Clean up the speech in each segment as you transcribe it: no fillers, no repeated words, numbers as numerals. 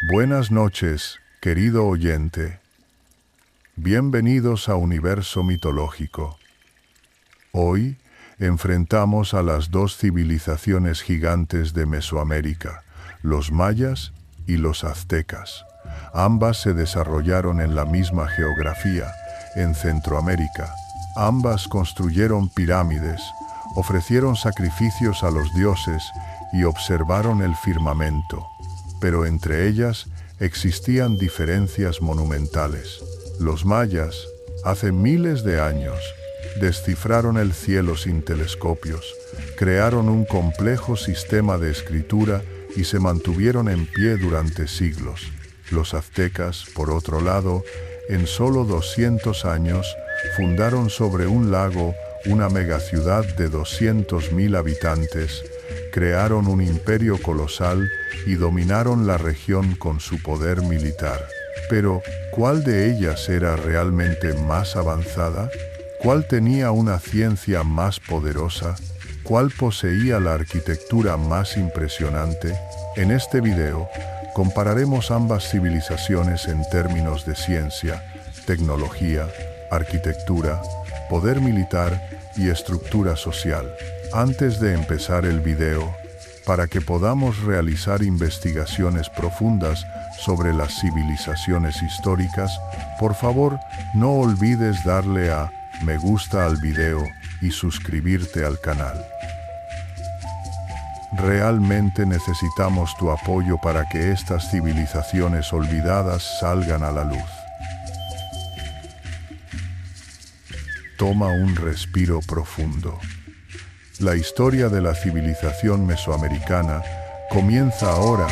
Buenas noches, querido oyente. Bienvenidos a Universo Mitológico. Hoy enfrentamos a las dos civilizaciones gigantes de Mesoamérica, los mayas y los aztecas. Ambas se desarrollaron en la misma geografía, en Centroamérica. Ambas construyeron pirámides, ofrecieron sacrificios a los dioses y observaron el firmamento. Pero entre ellas existían diferencias monumentales. Los mayas, hace miles de años, descifraron el cielo sin telescopios, crearon un complejo sistema de escritura y se mantuvieron en pie durante siglos. Los aztecas, por otro lado, en solo 200 años, fundaron sobre un lago una megaciudad de 200.000 habitantes, crearon un imperio colosal y dominaron la región con su poder militar. Pero, ¿cuál de ellas era realmente más avanzada? ¿Cuál tenía una ciencia más poderosa? ¿Cuál poseía la arquitectura más impresionante? En este video, compararemos ambas civilizaciones en términos de ciencia, tecnología, arquitectura, poder militar y estructura social. Antes de empezar el video, para que podamos realizar investigaciones profundas sobre las civilizaciones históricas, por favor, no olvides darle a me gusta al video y suscribirte al canal. Realmente necesitamos tu apoyo para que estas civilizaciones olvidadas salgan a la luz. Toma un respiro profundo. La historia de la civilización mesoamericana comienza ahora.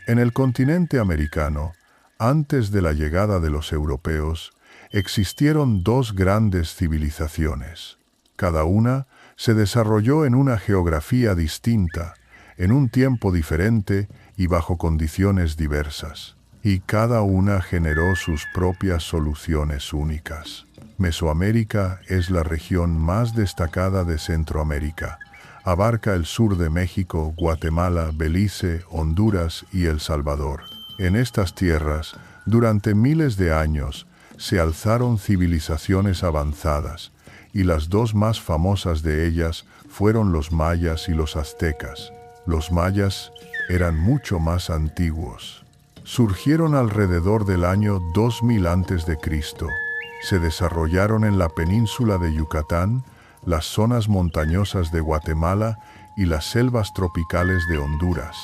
En el continente americano, antes de la llegada de los europeos, existieron dos grandes civilizaciones. Cada una se desarrolló en una geografía distinta, en un tiempo diferente y bajo condiciones diversas. Y cada una generó sus propias soluciones únicas. Mesoamérica es la región más destacada de Centroamérica. Abarca el sur de México, Guatemala, Belice, Honduras y El Salvador. En estas tierras, durante miles de años, se alzaron civilizaciones avanzadas, y las dos más famosas de ellas fueron los mayas y los aztecas. Los mayas eran mucho más antiguos. Surgieron alrededor del año 2000 a.C. Se desarrollaron en la península de Yucatán, las zonas montañosas de Guatemala y las selvas tropicales de Honduras.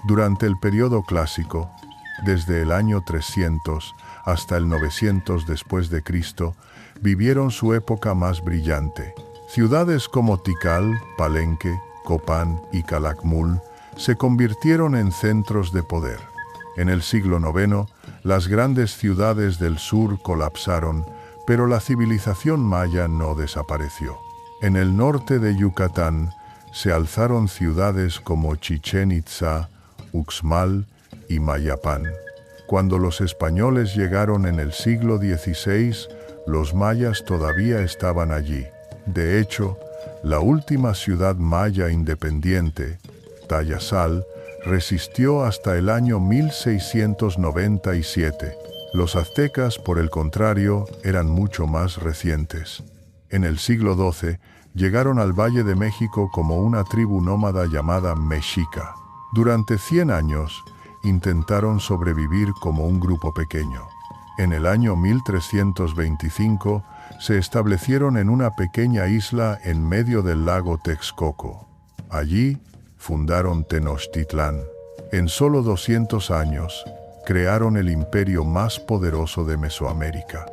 Durante el periodo clásico, desde el año 300 hasta el 900 después de Cristo, vivieron su época más brillante. Ciudades como Tikal, Palenque, Copán y Calakmul se convirtieron en centros de poder. En el siglo IX, las grandes ciudades del sur colapsaron, pero la civilización maya no desapareció. En el norte de Yucatán se alzaron ciudades como Chichén Itzá, Uxmal y Mayapán. Cuando los españoles llegaron en el siglo XVI, los mayas todavía estaban allí. De hecho, la última ciudad maya independiente, Tayasal, resistió hasta el año 1697. Los aztecas, por el contrario, eran mucho más recientes. En el siglo XII, llegaron al Valle de México como una tribu nómada llamada Mexica. Durante 100 años, intentaron sobrevivir como un grupo pequeño. En el año 1325, se establecieron en una pequeña isla en medio del lago Texcoco. Allí, fundaron Tenochtitlán. En solo 200 años, crearon el imperio más poderoso de Mesoamérica.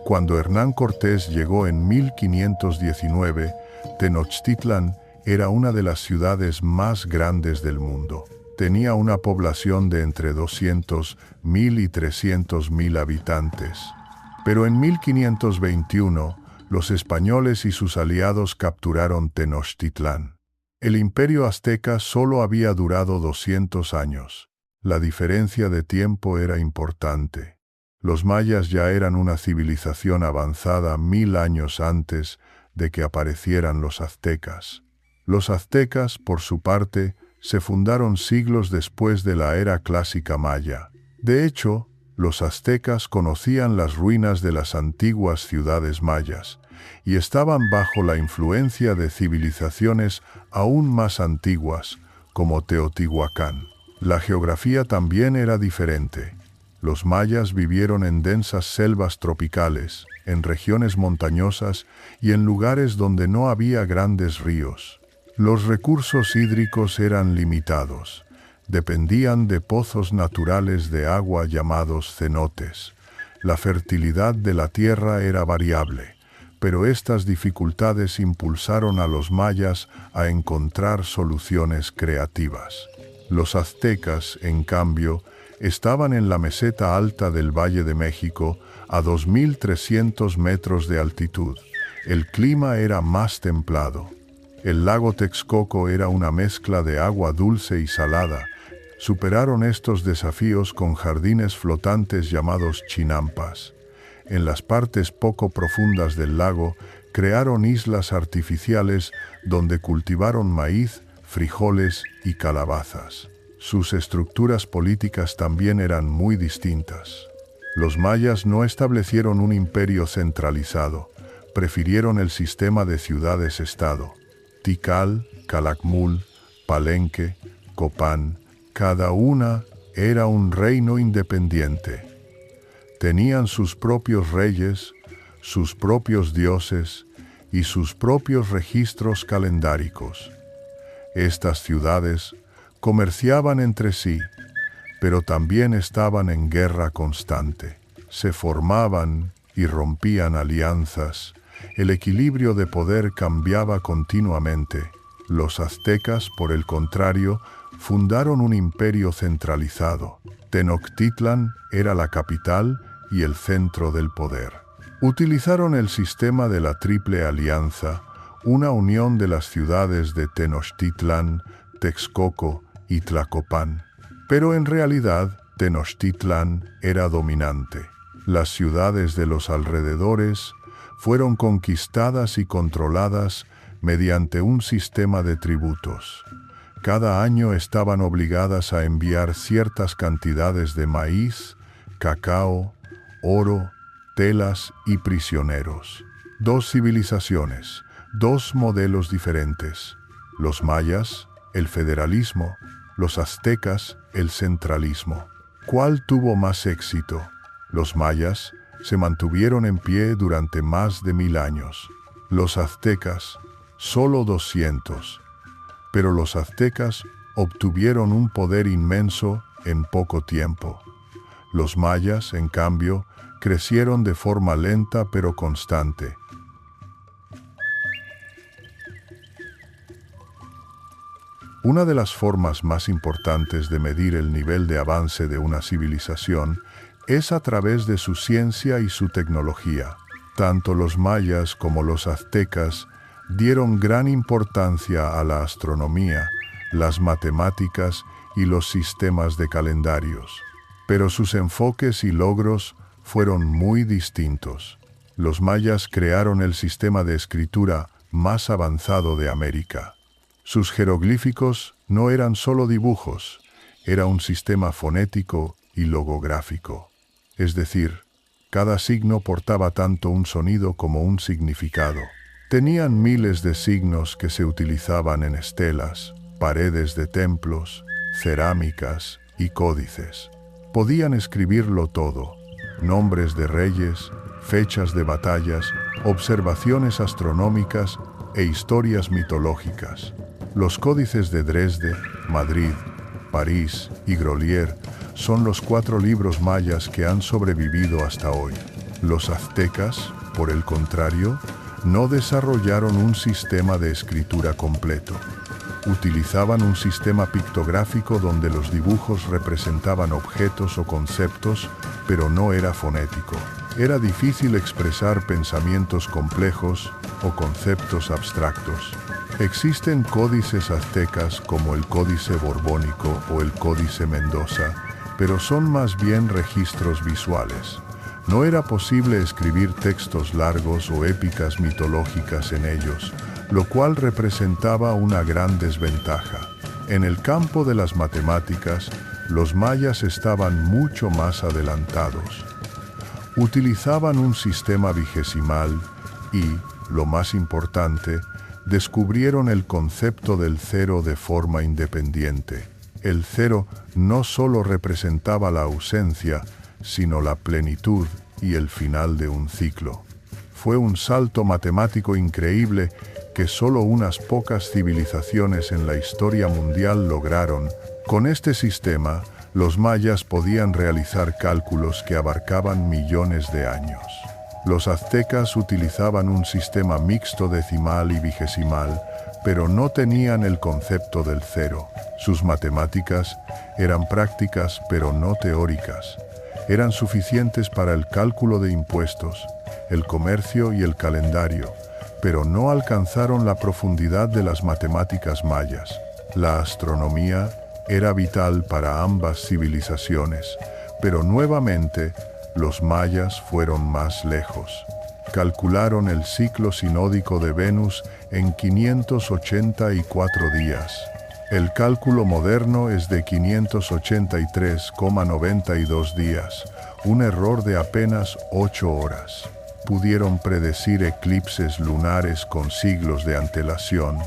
Cuando Hernán Cortés llegó en 1519, Tenochtitlán era una de las ciudades más grandes del mundo. Tenía una población de entre 200.000 y 300.000 habitantes. Pero en 1521, los españoles y sus aliados capturaron Tenochtitlán. El imperio azteca solo había durado 200 años. La diferencia de tiempo era importante. Los mayas ya eran una civilización avanzada 1000 años antes de que aparecieran los aztecas. Los aztecas, por su parte, se fundaron siglos después de la era clásica maya. De hecho, los aztecas conocían las ruinas de las antiguas ciudades mayas y estaban bajo la influencia de civilizaciones aún más antiguas, como Teotihuacán. La geografía también era diferente. Los mayas vivieron en densas selvas tropicales, en regiones montañosas y en lugares donde no había grandes ríos. Los recursos hídricos eran limitados. Dependían de pozos naturales de agua llamados cenotes. La fertilidad de la tierra era variable, pero estas dificultades impulsaron a los mayas a encontrar soluciones creativas. Los aztecas, en cambio, estaban en la meseta alta del Valle de México, a 2300 metros de altitud. El clima era más templado. El lago Texcoco era una mezcla de agua dulce y salada. Superaron estos desafíos con jardines flotantes llamados chinampas. En las partes poco profundas del lago, crearon islas artificiales donde cultivaron maíz, frijoles y calabazas. Sus estructuras políticas también eran muy distintas. Los mayas no establecieron un imperio centralizado, prefirieron el sistema de ciudades-estado. Tikal, Calakmul, Palenque, Copán, cada una era un reino independiente. Tenían sus propios reyes, sus propios dioses y sus propios registros calendáricos. Estas ciudades comerciaban entre sí, pero también estaban en guerra constante. Se formaban y rompían alianzas. El equilibrio de poder cambiaba continuamente. Los aztecas, por el contrario, fundaron un imperio centralizado. Tenochtitlan era la capital y el centro del poder. Utilizaron el sistema de la Triple Alianza, una unión de las ciudades de Tenochtitlan, Texcoco y Tlacopan. Pero en realidad, Tenochtitlan era dominante. Las ciudades de los alrededores fueron conquistadas y controladas mediante un sistema de tributos. Cada año estaban obligadas a enviar ciertas cantidades de maíz, cacao, oro, telas y prisioneros. Dos civilizaciones, dos modelos diferentes. Los mayas, el federalismo; los aztecas, el centralismo. ¿Cuál tuvo más éxito? Los mayas se mantuvieron en pie durante más de 1000 años. Los aztecas, solo 200. Pero los aztecas obtuvieron un poder inmenso en poco tiempo. Los mayas, en cambio, crecieron de forma lenta pero constante. Una de las formas más importantes de medir el nivel de avance de una civilización es a través de su ciencia y su tecnología. Tanto los mayas como los aztecas dieron gran importancia a la astronomía, las matemáticas y los sistemas de calendarios. Pero sus enfoques y logros fueron muy distintos. Los mayas crearon el sistema de escritura más avanzado de América. Sus jeroglíficos no eran solo dibujos, era un sistema fonético y logográfico. Es decir, cada signo portaba tanto un sonido como un significado. Tenían miles de signos que se utilizaban en estelas, paredes de templos, cerámicas y códices. Podían escribirlo todo: nombres de reyes, fechas de batallas, observaciones astronómicas e historias mitológicas. Los códices de Dresde, Madrid, París y Grolier son los 4 libros mayas que han sobrevivido hasta hoy. Los aztecas, por el contrario, no desarrollaron un sistema de escritura completo. Utilizaban un sistema pictográfico donde los dibujos representaban objetos o conceptos, pero no era fonético. Era difícil expresar pensamientos complejos o conceptos abstractos. Existen códices aztecas como el Códice Borbónico o el Códice Mendoza, pero son más bien registros visuales. No era posible escribir textos largos o épicas mitológicas en ellos, lo cual representaba una gran desventaja. En el campo de las matemáticas, los mayas estaban mucho más adelantados. Utilizaban un sistema vigesimal y, lo más importante, descubrieron el concepto del cero de forma independiente. El cero no solo representaba la ausencia, sino la plenitud y el final de un ciclo. Fue un salto matemático increíble que solo unas pocas civilizaciones en la historia mundial lograron. Con este sistema, los mayas podían realizar cálculos que abarcaban millones de años. Los aztecas utilizaban un sistema mixto decimal y vigesimal, pero no tenían el concepto del cero. Sus matemáticas eran prácticas, pero no teóricas. Eran suficientes para el cálculo de impuestos, el comercio y el calendario, pero no alcanzaron la profundidad de las matemáticas mayas. La astronomía era vital para ambas civilizaciones, pero nuevamente los mayas fueron más lejos. Calcularon el ciclo sinódico de Venus en 584 días. El cálculo moderno es de 583,92 días, un error de apenas 8 horas. Pudieron predecir eclipses lunares con siglos de antelación,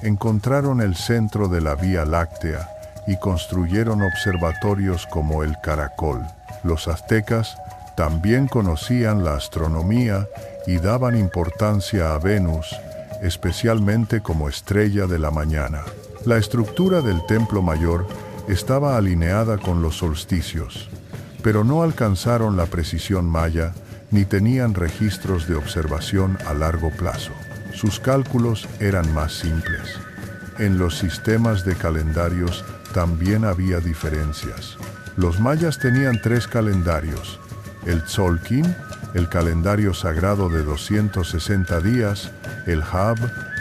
encontraron el centro de la Vía Láctea y construyeron observatorios como el Caracol. Los aztecas también conocían la astronomía y daban importancia a Venus, especialmente como estrella de la mañana. La estructura del templo mayor estaba alineada con los solsticios, pero no alcanzaron la precisión maya ni tenían registros de observación a largo plazo. Sus cálculos eran más simples. En los sistemas de calendarios también había diferencias. Los mayas tenían 3 calendarios: el Tzolkin, el calendario sagrado de 260 días, el Hab,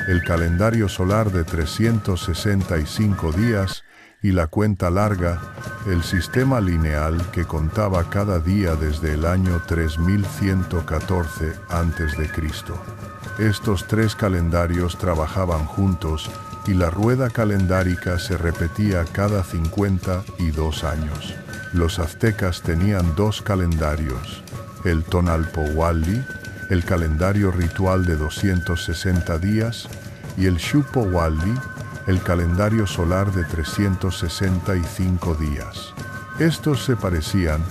el calendario solar de 365 días, y la cuenta larga, el sistema lineal que contaba cada día desde el año 3114 a.C. Estos 3 calendarios trabajaban juntos y la rueda calendárica se repetía cada 52 años. Los aztecas tenían 2 calendarios: el Tonalpohualli, el calendario ritual de 260 días, y el Xiuhpohualli, el calendario solar de 365 días. Estos se parecían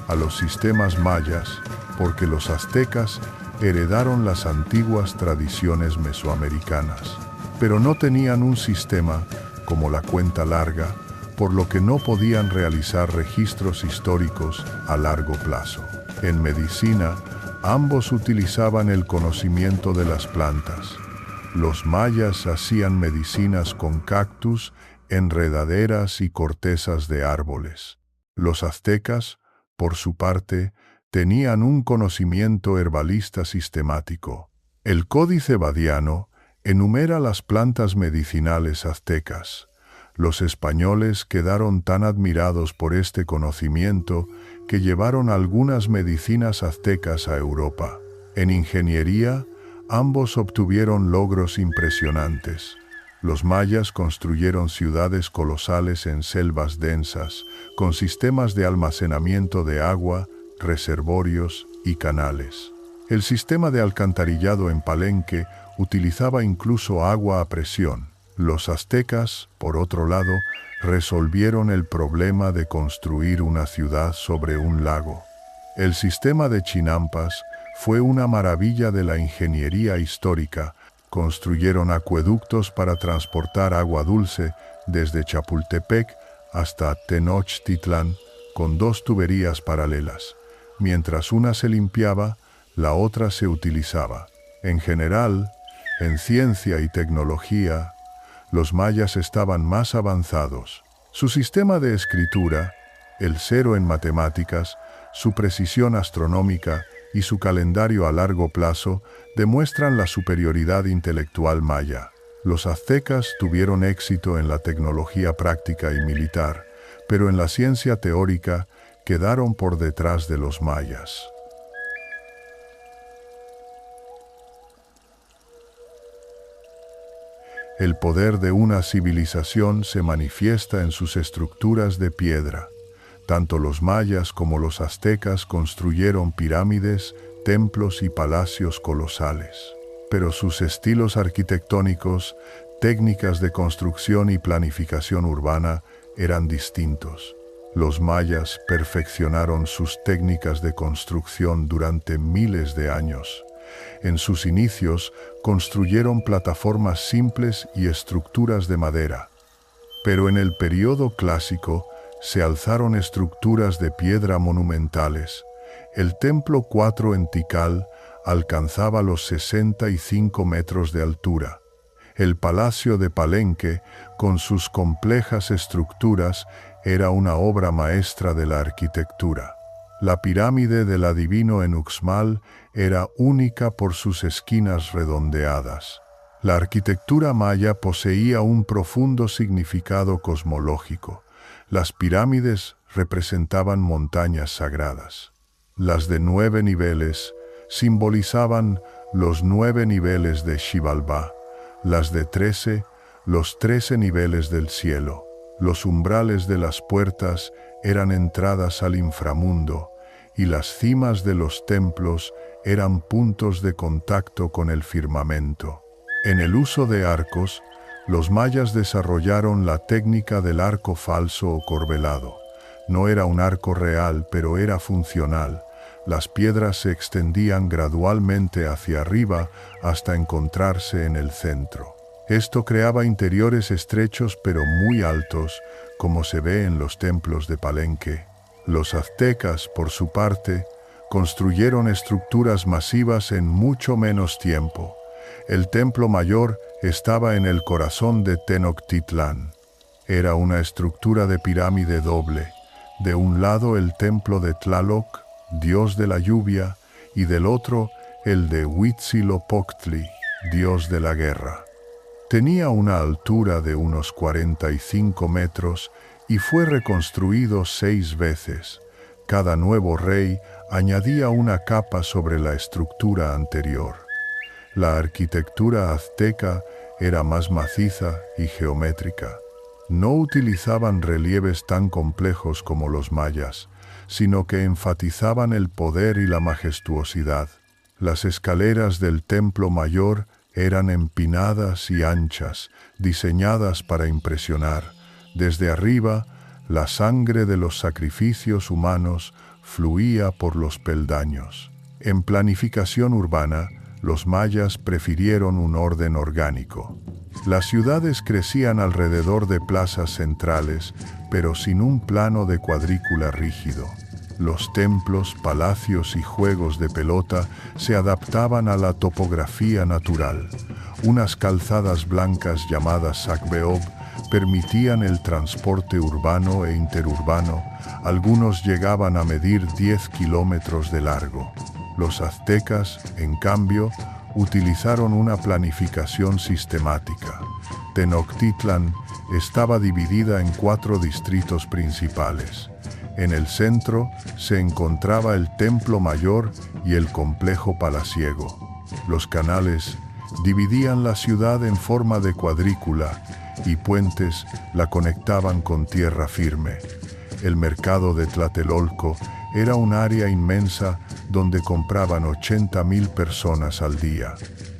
a los sistemas mayas porque los aztecas heredaron las antiguas tradiciones mesoamericanas, pero no tenían un sistema como la cuenta larga, por lo que no podían realizar registros históricos a largo plazo. En medicina, ambos utilizaban el conocimiento de las plantas. Los mayas hacían medicinas con cactus, enredaderas y cortezas de árboles. Los aztecas, por su parte, tenían un conocimiento herbalista sistemático. El Códice Badiano enumera las plantas medicinales aztecas. Los españoles quedaron tan admirados por este conocimiento que llevaron algunas medicinas aztecas a Europa. En ingeniería, ambos obtuvieron logros impresionantes. Los mayas construyeron ciudades colosales en selvas densas, con sistemas de almacenamiento de agua, reservorios y canales. El sistema de alcantarillado en Palenque utilizaba incluso agua a presión. Los aztecas, por otro lado, resolvieron el problema de construir una ciudad sobre un lago. El sistema de Chinampas fue una maravilla de la ingeniería histórica. Construyeron acueductos para transportar agua dulce desde Chapultepec hasta Tenochtitlán con 2 tuberías paralelas. Mientras una se limpiaba, la otra se utilizaba. En general, en ciencia y tecnología, los mayas estaban más avanzados. Su sistema de escritura, el cero en matemáticas, su precisión astronómica y su calendario a largo plazo demuestran la superioridad intelectual maya. Los aztecas tuvieron éxito en la tecnología práctica y militar, pero en la ciencia teórica quedaron por detrás de los mayas. El poder de una civilización se manifiesta en sus estructuras de piedra. Tanto los mayas como los aztecas construyeron pirámides, templos y palacios colosales. Pero sus estilos arquitectónicos, técnicas de construcción y planificación urbana eran distintos. Los mayas perfeccionaron sus técnicas de construcción durante miles de años. En sus inicios, construyeron plataformas simples y estructuras de madera. Pero en el período clásico, se alzaron estructuras de piedra monumentales. El Templo 4 en Tikal alcanzaba los 65 metros de altura. El Palacio de Palenque, con sus complejas estructuras, era una obra maestra de la arquitectura. La pirámide del adivino en Uxmal era única por sus esquinas redondeadas. La arquitectura maya poseía un profundo significado cosmológico. Las pirámides representaban montañas sagradas. Las de 9 niveles simbolizaban los 9 niveles de Xibalbá, las de 13, los 13 niveles del cielo. Los umbrales de las puertas eran entradas al inframundo, y las cimas de los templos eran puntos de contacto con el firmamento. En el uso de arcos, los mayas desarrollaron la técnica del arco falso o corbelado. No era un arco real, pero era funcional. Las piedras se extendían gradualmente hacia arriba hasta encontrarse en el centro. Esto creaba interiores estrechos pero muy altos, como se ve en los templos de Palenque. Los aztecas, por su parte, construyeron estructuras masivas en mucho menos tiempo. El templo mayor estaba en el corazón de Tenochtitlán. Era una estructura de pirámide doble. De un lado el templo de Tlaloc, dios de la lluvia, y del otro el de Huitzilopochtli, dios de la guerra. Tenía una altura de unos 45 metros y fue reconstruido 6 veces. Cada nuevo rey añadía una capa sobre la estructura anterior. La arquitectura azteca era más maciza y geométrica. No utilizaban relieves tan complejos como los mayas, sino que enfatizaban el poder y la majestuosidad. Las escaleras del templo mayor eran empinadas y anchas, diseñadas para impresionar. Desde arriba, la sangre de los sacrificios humanos fluía por los peldaños. En planificación urbana, los mayas prefirieron un orden orgánico. Las ciudades crecían alrededor de plazas centrales, pero sin un plano de cuadrícula rígido. Los templos, palacios y juegos de pelota se adaptaban a la topografía natural. Unas calzadas blancas llamadas Sacbeob permitían el transporte urbano e interurbano. Algunos llegaban a medir 10 kilómetros de largo. Los aztecas, en cambio, utilizaron una planificación sistemática. Tenochtitlan estaba dividida en 4 distritos principales. En el centro se encontraba el templo mayor y el complejo palaciego. Los canales dividían la ciudad en forma de cuadrícula y puentes la conectaban con tierra firme. El mercado de Tlatelolco era un área inmensa donde compraban 80,000 personas al día.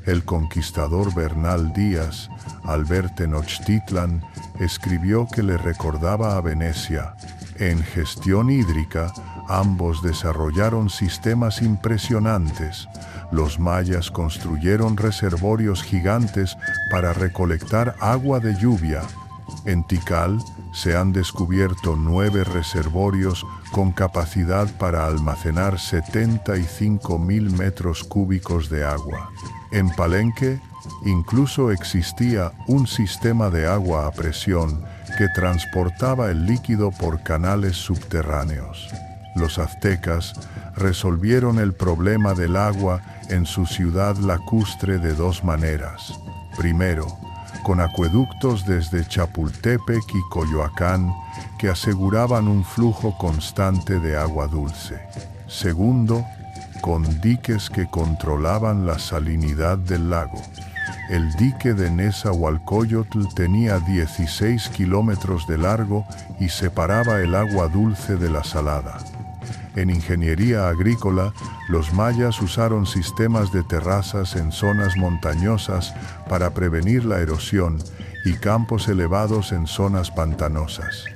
El conquistador Bernal Díaz, al ver Tenochtitlan, escribió que le recordaba a Venecia. En gestión hídrica, ambos desarrollaron sistemas impresionantes. Los mayas construyeron reservorios gigantes para recolectar agua de lluvia. En Tikal se han descubierto 9 reservorios con capacidad para almacenar 75,000 metros cúbicos de agua. En Palenque incluso existía un sistema de agua a presión que transportaba el líquido por canales subterráneos. Los aztecas resolvieron el problema del agua en su ciudad lacustre de 2 maneras. Primero, con acueductos desde Chapultepec y Coyoacán que aseguraban un flujo constante de agua dulce. Segundo, con diques que controlaban la salinidad del lago. El dique de Nezahualcóyotl tenía 16 kilómetros de largo y separaba el agua dulce de la salada. En ingeniería agrícola, los mayas usaron sistemas de terrazas en zonas montañosas para prevenir la erosión y campos elevados en zonas pantanosas.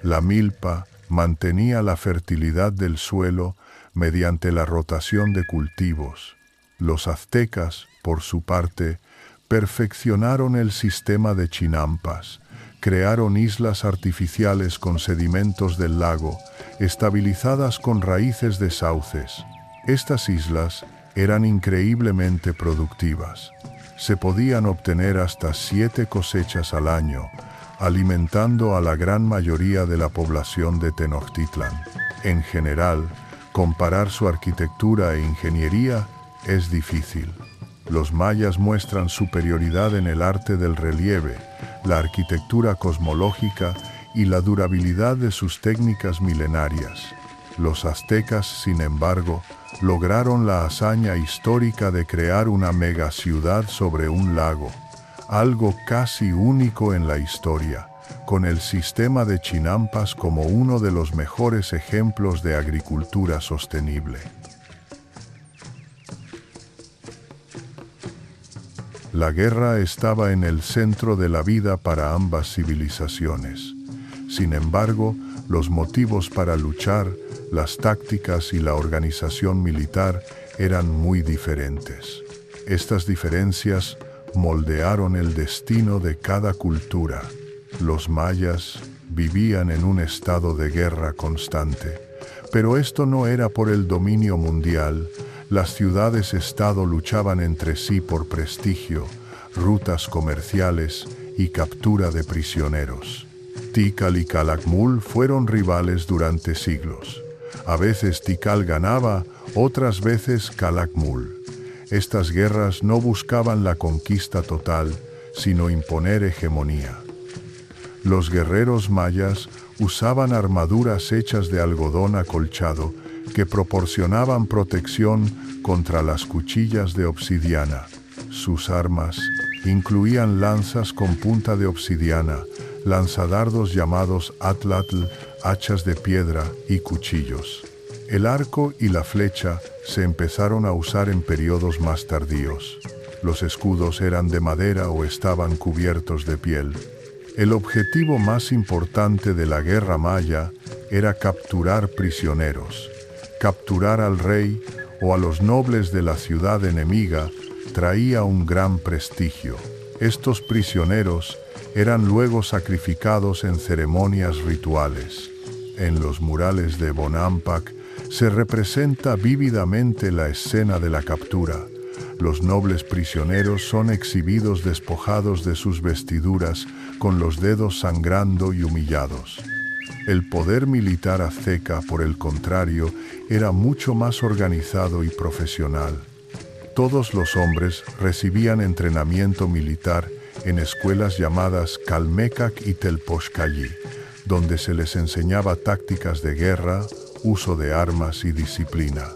La milpa mantenía la fertilidad del suelo mediante la rotación de cultivos. Los aztecas, por su parte, perfeccionaron el sistema de chinampas. Crearon islas artificiales con sedimentos del lago, estabilizadas con raíces de sauces. Estas islas eran increíblemente productivas. Se podían obtener hasta 7 cosechas al año, alimentando a la gran mayoría de la población de Tenochtitlan. En general, comparar su arquitectura e ingeniería es difícil. Los mayas muestran superioridad en el arte del relieve, la arquitectura cosmológica y la durabilidad de sus técnicas milenarias. Los aztecas, sin embargo, lograron la hazaña histórica de crear una megaciudad sobre un lago, algo casi único en la historia, con el sistema de chinampas como uno de los mejores ejemplos de agricultura sostenible. La guerra estaba en el centro de la vida para ambas civilizaciones. Sin embargo, los motivos para luchar, las tácticas y la organización militar eran muy diferentes. Estas diferencias moldearon el destino de cada cultura. Los mayas vivían en un estado de guerra constante, pero esto no era por el dominio mundial. Las ciudades-estado luchaban entre sí por prestigio, rutas comerciales y captura de prisioneros. Tikal y Calakmul fueron rivales durante siglos. A veces Tikal ganaba, otras veces Calakmul. Estas guerras no buscaban la conquista total, sino imponer hegemonía. Los guerreros mayas usaban armaduras hechas de algodón acolchado que proporcionaban protección contra las cuchillas de obsidiana. Sus armas incluían lanzas con punta de obsidiana, lanzadardos llamados atlatl, hachas de piedra y cuchillos. El arco y la flecha se empezaron a usar en periodos más tardíos. Los escudos eran de madera o estaban cubiertos de piel. El objetivo más importante de la guerra maya era capturar prisioneros. Capturar al rey o a los nobles de la ciudad enemiga traía un gran prestigio. Estos prisioneros eran luego sacrificados en ceremonias rituales. En los murales de Bonampak se representa vívidamente la escena de la captura. Los nobles prisioneros son exhibidos despojados de sus vestiduras, con los dedos sangrando y humillados. El poder militar azteca, por el contrario, era mucho más organizado y profesional. Todos los hombres recibían entrenamiento militar en escuelas llamadas Calmecac y Telpochcalli, donde se les enseñaba tácticas de guerra, uso de armas y disciplina.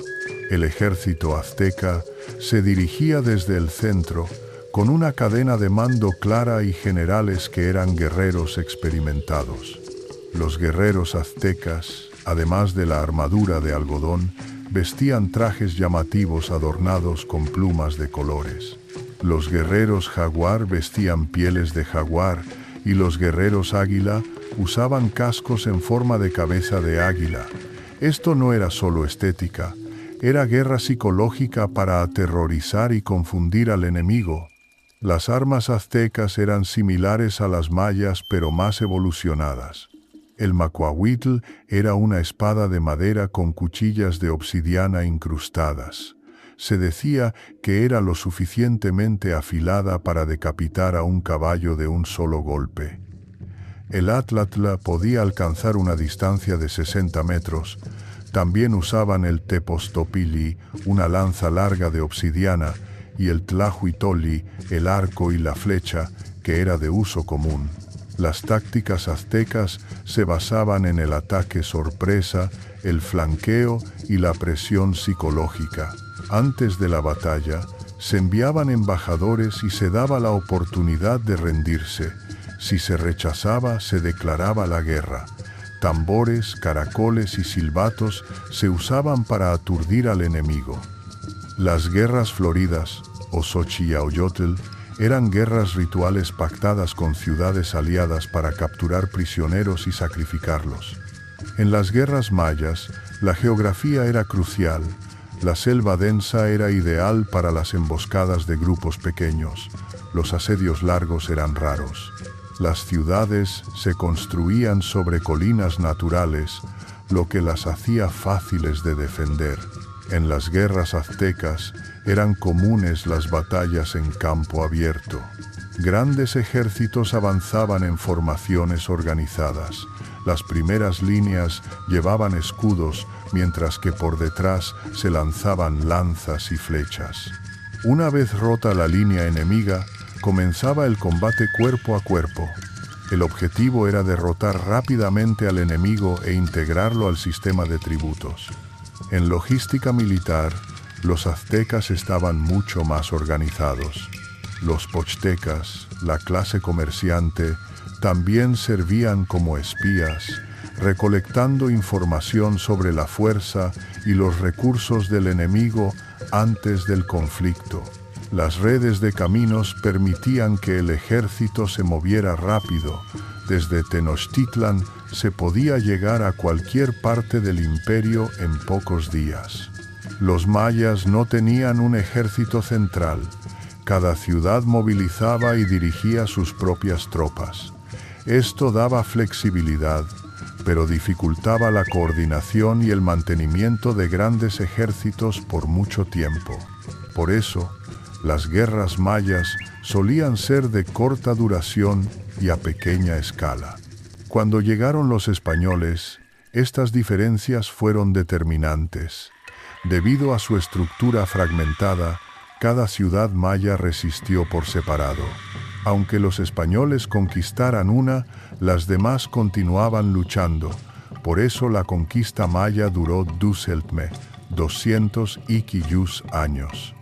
El ejército azteca se dirigía desde el centro, con una cadena de mando clara y generales que eran guerreros experimentados. Los guerreros aztecas, además de la armadura de algodón, vestían trajes llamativos adornados con plumas de colores. Los guerreros jaguar vestían pieles de jaguar y los guerreros águila usaban cascos en forma de cabeza de águila. Esto no era solo estética, era guerra psicológica para aterrorizar y confundir al enemigo. Las armas aztecas eran similares a las mayas pero más evolucionadas. El macuahuitl era una espada de madera con cuchillas de obsidiana incrustadas. Se decía que era lo suficientemente afilada para decapitar a un caballo de un solo golpe. El atlatl podía alcanzar una distancia de 60 metros. También usaban el tepostopili, una lanza larga de obsidiana, y el tlahuitoli, el arco y la flecha, que era de uso común. Las tácticas aztecas se basaban en el ataque sorpresa, el flanqueo y la presión psicológica. Antes de la batalla, Se enviaban embajadores y se daba la oportunidad de rendirse. Si se rechazaba, se declaraba la guerra. Tambores, caracoles y silbatos se usaban para aturdir al enemigo. Las guerras floridas, o Xochiyaoyotl, eran guerras rituales pactadas con ciudades aliadas para capturar prisioneros y sacrificarlos. En las guerras mayas, la geografía era crucial. La selva densa era ideal para las emboscadas de grupos pequeños. Los asedios largos eran raros. Las ciudades se construían sobre colinas naturales, lo que las hacía fáciles de defender. En las guerras aztecas eran comunes las batallas en campo abierto. Grandes ejércitos avanzaban en formaciones organizadas. Las primeras líneas llevaban escudos, mientras que por detrás se lanzaban lanzas y flechas. Una vez rota la línea enemiga, comenzaba el combate cuerpo a cuerpo. El objetivo era derrotar rápidamente al enemigo e integrarlo al sistema de tributos. En logística militar, los aztecas estaban mucho más organizados. Los pochtecas, la clase comerciante, también servían como espías, recolectando información sobre la fuerza y los recursos del enemigo antes del conflicto. Las redes de caminos permitían que el ejército se moviera rápido. Desde Tenochtitlan se podía llegar a cualquier parte del imperio en pocos días. Los mayas no tenían un ejército central. Cada ciudad movilizaba y dirigía sus propias tropas. Esto daba flexibilidad, pero dificultaba la coordinación y el mantenimiento de grandes ejércitos por mucho tiempo. Por eso, las guerras mayas solían ser de corta duración y a pequeña escala. Cuando llegaron los españoles, estas diferencias fueron determinantes. Debido a su estructura fragmentada, cada ciudad maya resistió por separado. Aunque los españoles conquistaran una, las demás continuaban luchando. Por eso la conquista maya duró 200 años.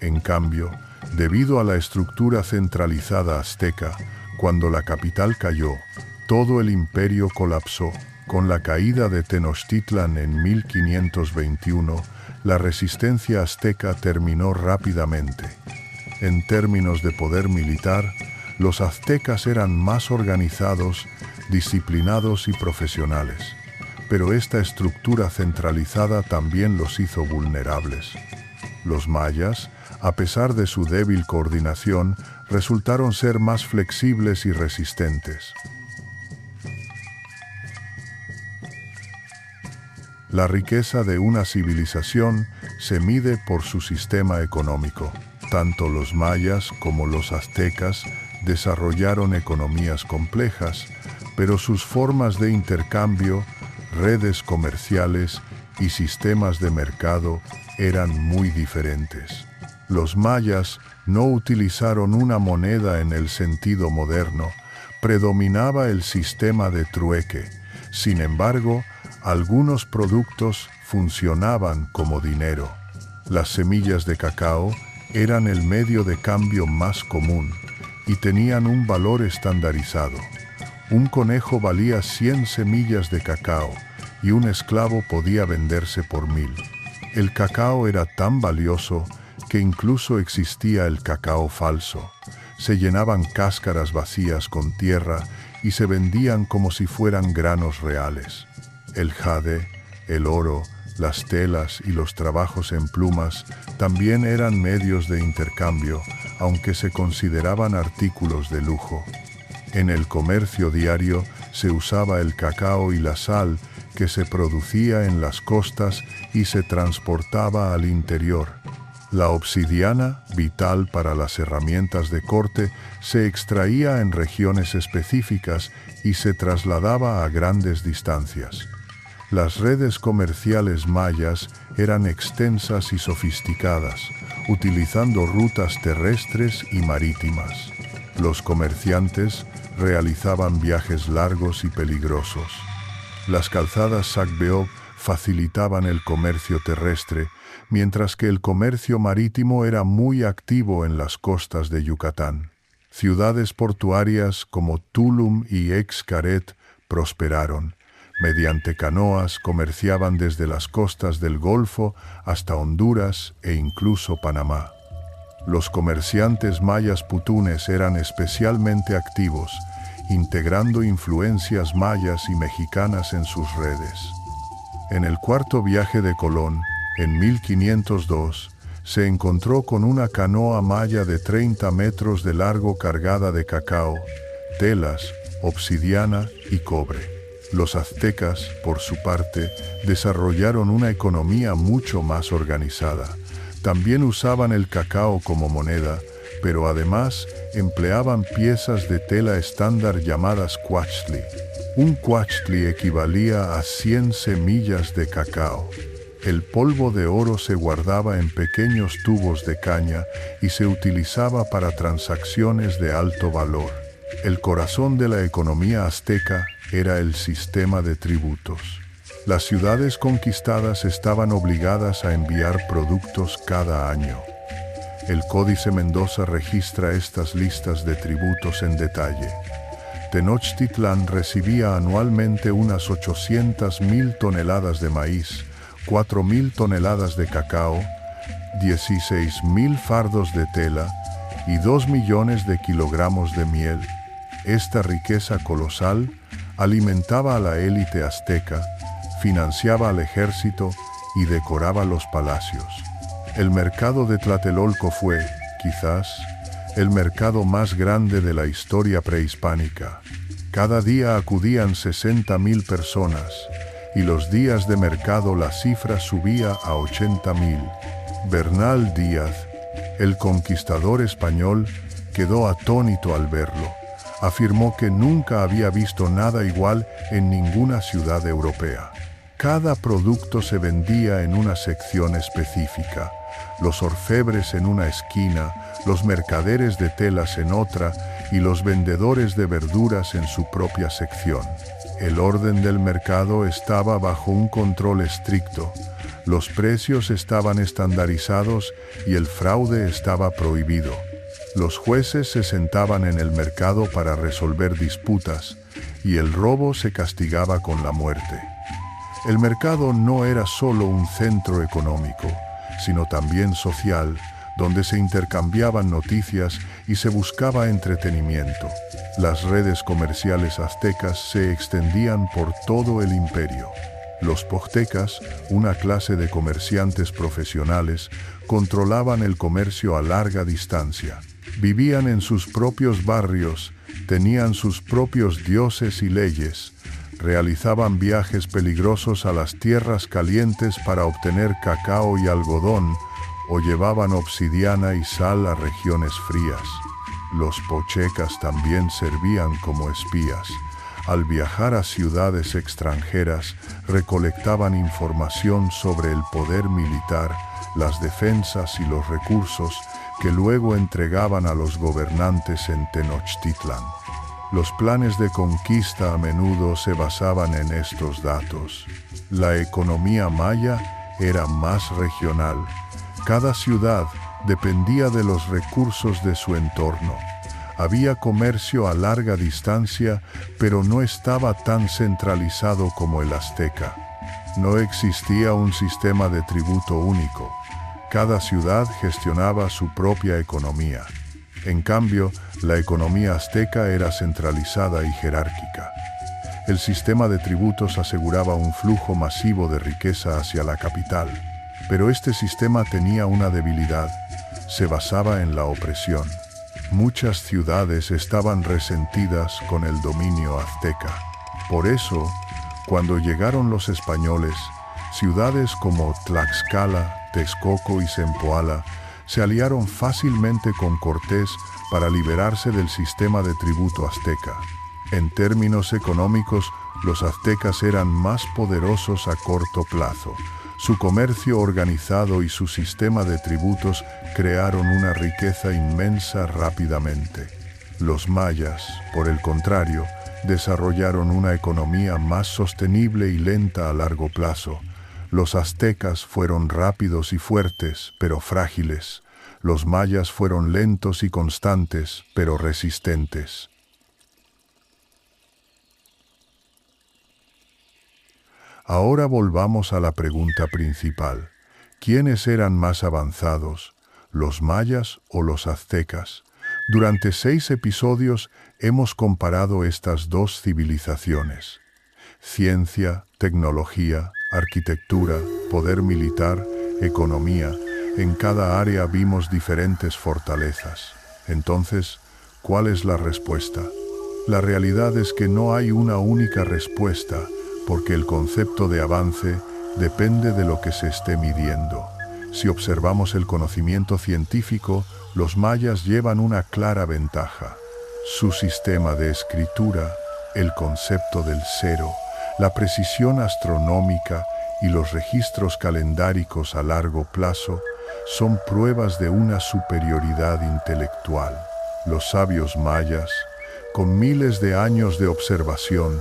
En cambio, debido a la estructura centralizada azteca, cuando la capital cayó, todo el imperio colapsó. Con la caída de Tenochtitlan en 1521, la resistencia azteca terminó rápidamente. En términos de poder militar, los aztecas eran más organizados, disciplinados y profesionales. Pero esta estructura centralizada también los hizo vulnerables. Los mayas, a pesar de su débil coordinación, resultaron ser más flexibles y resistentes. La riqueza de una civilización se mide por su sistema económico. Tanto los mayas como los aztecas desarrollaron economías complejas, pero sus formas de intercambio, redes comerciales y sistemas de mercado eran muy diferentes. Los mayas no utilizaron una moneda en el sentido moderno, predominaba el sistema de trueque. Sin embargo, algunos productos funcionaban como dinero. Las semillas de cacao eran el medio de cambio más común y tenían un valor estandarizado. Un conejo valía 100 semillas de cacao y un esclavo podía venderse por 1000. El cacao era tan valioso que incluso existía el cacao falso. Se llenaban cáscaras vacías con tierra y se vendían como si fueran granos reales. El jade, el oro, las telas y los trabajos en plumas también eran medios de intercambio, aunque se consideraban artículos de lujo. En el comercio diario se usaba el cacao y la sal que se producía en las costas y se transportaba al interior. La obsidiana, vital para las herramientas de corte, se extraía en regiones específicas y se trasladaba a grandes distancias. Las redes comerciales mayas eran extensas y sofisticadas, utilizando rutas terrestres y marítimas. Los comerciantes realizaban viajes largos y peligrosos. Las calzadas Sagbeob facilitaban el comercio terrestre, mientras que el comercio marítimo era muy activo en las costas de Yucatán. Ciudades portuarias como Tulum y Xcaret prosperaron. Mediante canoas comerciaban desde las costas del Golfo hasta Honduras e incluso Panamá. Los comerciantes mayas putunes eran especialmente activos, integrando influencias mayas y mexicanas en sus redes. En el cuarto viaje de Colón, en 1502, se encontró con una canoa maya de 30 metros de largo cargada de cacao, telas, obsidiana y cobre. Los aztecas, por su parte, desarrollaron una economía mucho más organizada. También usaban el cacao como moneda, pero además empleaban piezas de tela estándar llamadas cuachtli. Un cuachtli equivalía a 100 semillas de cacao. El polvo de oro se guardaba en pequeños tubos de caña y se utilizaba para transacciones de alto valor. El corazón de la economía azteca era el sistema de tributos. Las ciudades conquistadas estaban obligadas a enviar productos cada año. El Códice Mendoza registra estas listas de tributos en detalle. Tenochtitlán recibía anualmente unas 800,000 toneladas de maíz, 4,000 toneladas de cacao, 16,000 fardos de tela y 2 millones de kilogramos de miel. Esta riqueza colosal alimentaba a la élite azteca, financiaba al ejército y decoraba los palacios. El mercado de Tlatelolco fue, quizás, el mercado más grande de la historia prehispánica. Cada día acudían 60,000 personas, y los días de mercado la cifra subía a 80,000. Bernal Díaz, el conquistador español, quedó atónito al verlo. Afirmó que nunca había visto nada igual en ninguna ciudad europea. Cada producto se vendía en una sección específica, los orfebres en una esquina, los mercaderes de telas en otra y los vendedores de verduras en su propia sección. El orden del mercado estaba bajo un control estricto, los precios estaban estandarizados y el fraude estaba prohibido. Los jueces se sentaban en el mercado para resolver disputas y el robo se castigaba con la muerte. El mercado no era solo un centro económico, sino también social, donde se intercambiaban noticias y se buscaba entretenimiento. Las redes comerciales aztecas se extendían por todo el imperio. Los poctecas, una clase de comerciantes profesionales, controlaban el comercio a larga distancia. Vivían en sus propios barrios, tenían sus propios dioses y leyes, realizaban viajes peligrosos a las tierras calientes para obtener cacao y algodón, o llevaban obsidiana y sal a regiones frías. Los pochecas también servían como espías. Al viajar a ciudades extranjeras, recolectaban información sobre el poder militar, las defensas y los recursos que luego entregaban a los gobernantes en Tenochtitlán. Los planes de conquista a menudo se basaban en estos datos. La economía maya era más regional. Cada ciudad dependía de los recursos de su entorno. Había comercio a larga distancia, pero no estaba tan centralizado como el azteca. No existía un sistema de tributo único. Cada ciudad gestionaba su propia economía. En cambio, la economía azteca era centralizada y jerárquica. El sistema de tributos aseguraba un flujo masivo de riqueza hacia la capital. Pero este sistema tenía una debilidad. Se basaba en la opresión. Muchas ciudades estaban resentidas con el dominio azteca. Por eso, cuando llegaron los españoles, ciudades como Tlaxcala, Texcoco y Zempoala se aliaron fácilmente con Cortés para liberarse del sistema de tributo azteca. En términos económicos, los aztecas eran más poderosos a corto plazo. Su comercio organizado y su sistema de tributos crearon una riqueza inmensa rápidamente. Los mayas, por el contrario, desarrollaron una economía más sostenible y lenta a largo plazo. Los aztecas fueron rápidos y fuertes, pero frágiles. Los mayas fueron lentos y constantes, pero resistentes. Ahora volvamos a la pregunta principal. ¿Quiénes eran más avanzados, los mayas o los aztecas? Durante 6 episodios hemos comparado estas dos civilizaciones. Ciencia, tecnología, arquitectura, poder militar, economía. En cada área vimos diferentes fortalezas. Entonces, ¿cuál es la respuesta? La realidad es que no hay una única respuesta, porque el concepto de avance depende de lo que se esté midiendo. Si observamos el conocimiento científico, los mayas llevan una clara ventaja. Su sistema de escritura, el concepto del cero, la precisión astronómica y los registros calendáricos a largo plazo son pruebas de una superioridad intelectual. Los sabios mayas, con miles de años de observación,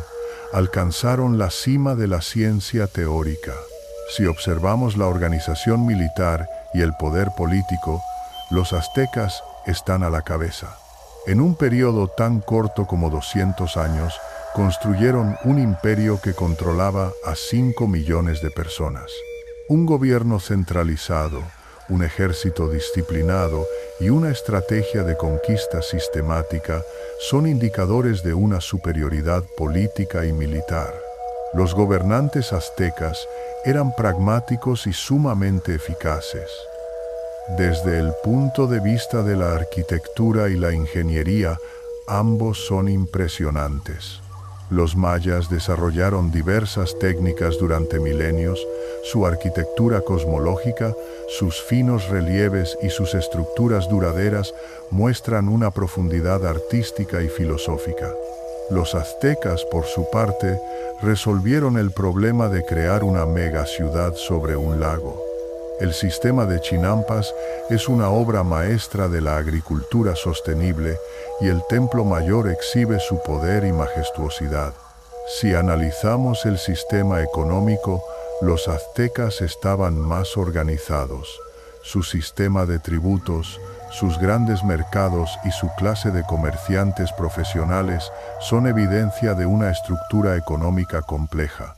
alcanzaron la cima de la ciencia teórica. Si observamos la organización militar y el poder político, los aztecas están a la cabeza. En un periodo tan corto como 200 años, construyeron un imperio que controlaba a 5 millones de personas. Un gobierno centralizado, un ejército disciplinado y una estrategia de conquista sistemática son indicadores de una superioridad política y militar. Los gobernantes aztecas eran pragmáticos y sumamente eficaces. Desde el punto de vista de la arquitectura y la ingeniería, ambos son impresionantes. Los mayas desarrollaron diversas técnicas durante milenios. Su arquitectura cosmológica, sus finos relieves y sus estructuras duraderas muestran una profundidad artística y filosófica. Los aztecas, por su parte, resolvieron el problema de crear una megaciudad sobre un lago. El sistema de Chinampas es una obra maestra de la agricultura sostenible y el templo mayor exhibe su poder y majestuosidad. Si analizamos el sistema económico, los aztecas estaban más organizados. Su sistema de tributos, sus grandes mercados y su clase de comerciantes profesionales son evidencia de una estructura económica compleja.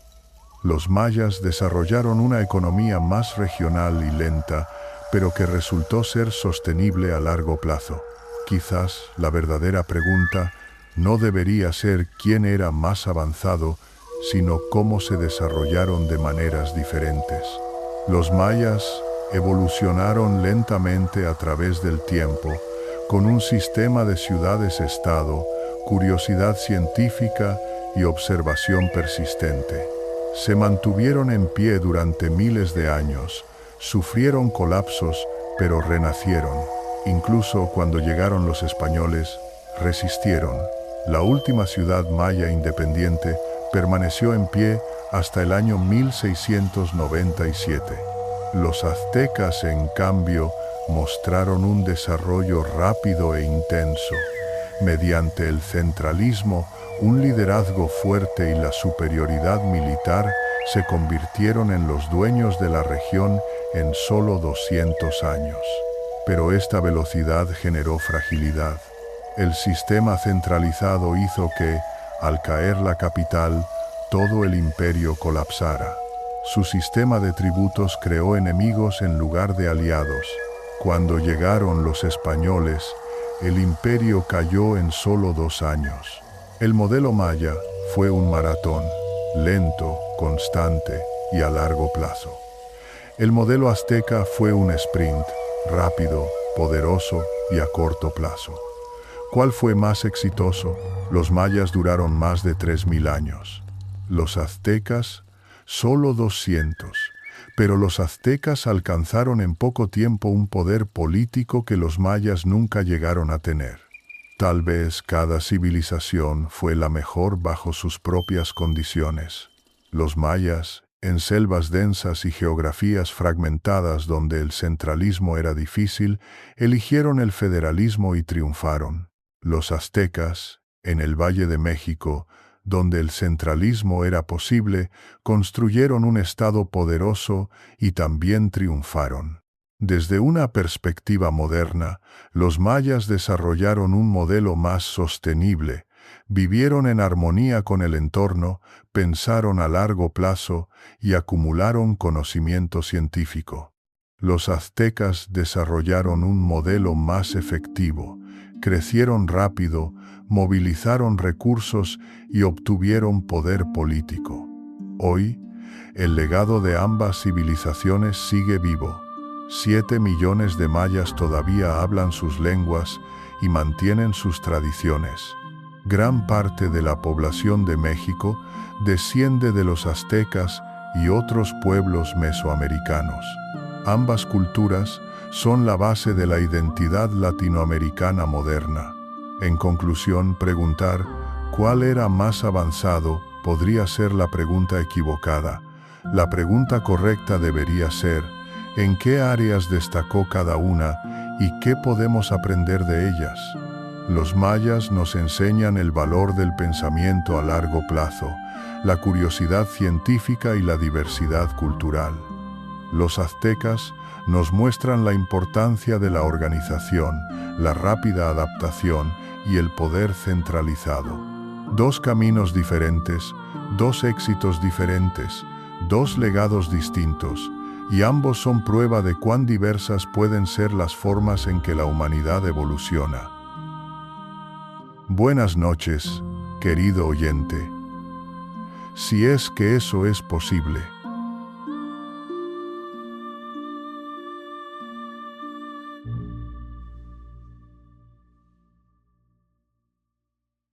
Los mayas desarrollaron una economía más regional y lenta, pero que resultó ser sostenible a largo plazo. Quizás la verdadera pregunta no debería ser quién era más avanzado, sino cómo se desarrollaron de maneras diferentes. Los mayas evolucionaron lentamente a través del tiempo, con un sistema de ciudades-estado, curiosidad científica y observación persistente. Se mantuvieron en pie durante miles de años, sufrieron colapsos, pero renacieron. Incluso cuando llegaron los españoles, resistieron. La última ciudad maya independiente permaneció en pie hasta el año 1697. Los aztecas, en cambio, mostraron un desarrollo rápido e intenso. Mediante el centralismo, un liderazgo fuerte y la superioridad militar se convirtieron en los dueños de la región en solo 200 años. Pero esta velocidad generó fragilidad. El sistema centralizado hizo que, al caer la capital, todo el imperio colapsara. Su sistema de tributos creó enemigos en lugar de aliados. Cuando llegaron los españoles, el imperio cayó en solo 2 años. El modelo maya fue un maratón, lento, constante y a largo plazo. El modelo azteca fue un sprint, rápido, poderoso y a corto plazo. ¿Cuál fue más exitoso? Los mayas duraron más de 3000 años. Los aztecas, solo 200. Pero los aztecas alcanzaron en poco tiempo un poder político que los mayas nunca llegaron a tener. Tal vez cada civilización fue la mejor bajo sus propias condiciones. Los mayas, en selvas densas y geografías fragmentadas donde el centralismo era difícil, eligieron el federalismo y triunfaron. Los aztecas, en el Valle de México, donde el centralismo era posible, construyeron un Estado poderoso y también triunfaron. Desde una perspectiva moderna, los mayas desarrollaron un modelo más sostenible, vivieron en armonía con el entorno, pensaron a largo plazo y acumularon conocimiento científico. Los aztecas desarrollaron un modelo más efectivo, crecieron rápido, movilizaron recursos y obtuvieron poder político. Hoy, el legado de ambas civilizaciones sigue vivo. 7 millones de mayas todavía hablan sus lenguas y mantienen sus tradiciones. Gran parte de la población de México desciende de los aztecas y otros pueblos mesoamericanos. Ambas culturas son la base de la identidad latinoamericana moderna. En conclusión, preguntar ¿cuál era más avanzado? Podría ser la pregunta equivocada. La pregunta correcta debería ser ¿en qué áreas destacó cada una y qué podemos aprender de ellas? Los mayas nos enseñan el valor del pensamiento a largo plazo, la curiosidad científica y la diversidad cultural. Los aztecas nos muestran la importancia de la organización, la rápida adaptación y el poder centralizado. Dos caminos diferentes, dos éxitos diferentes, dos legados distintos, y ambos son prueba de cuán diversas pueden ser las formas en que la humanidad evoluciona. Buenas noches, querido oyente. Si es que eso es posible.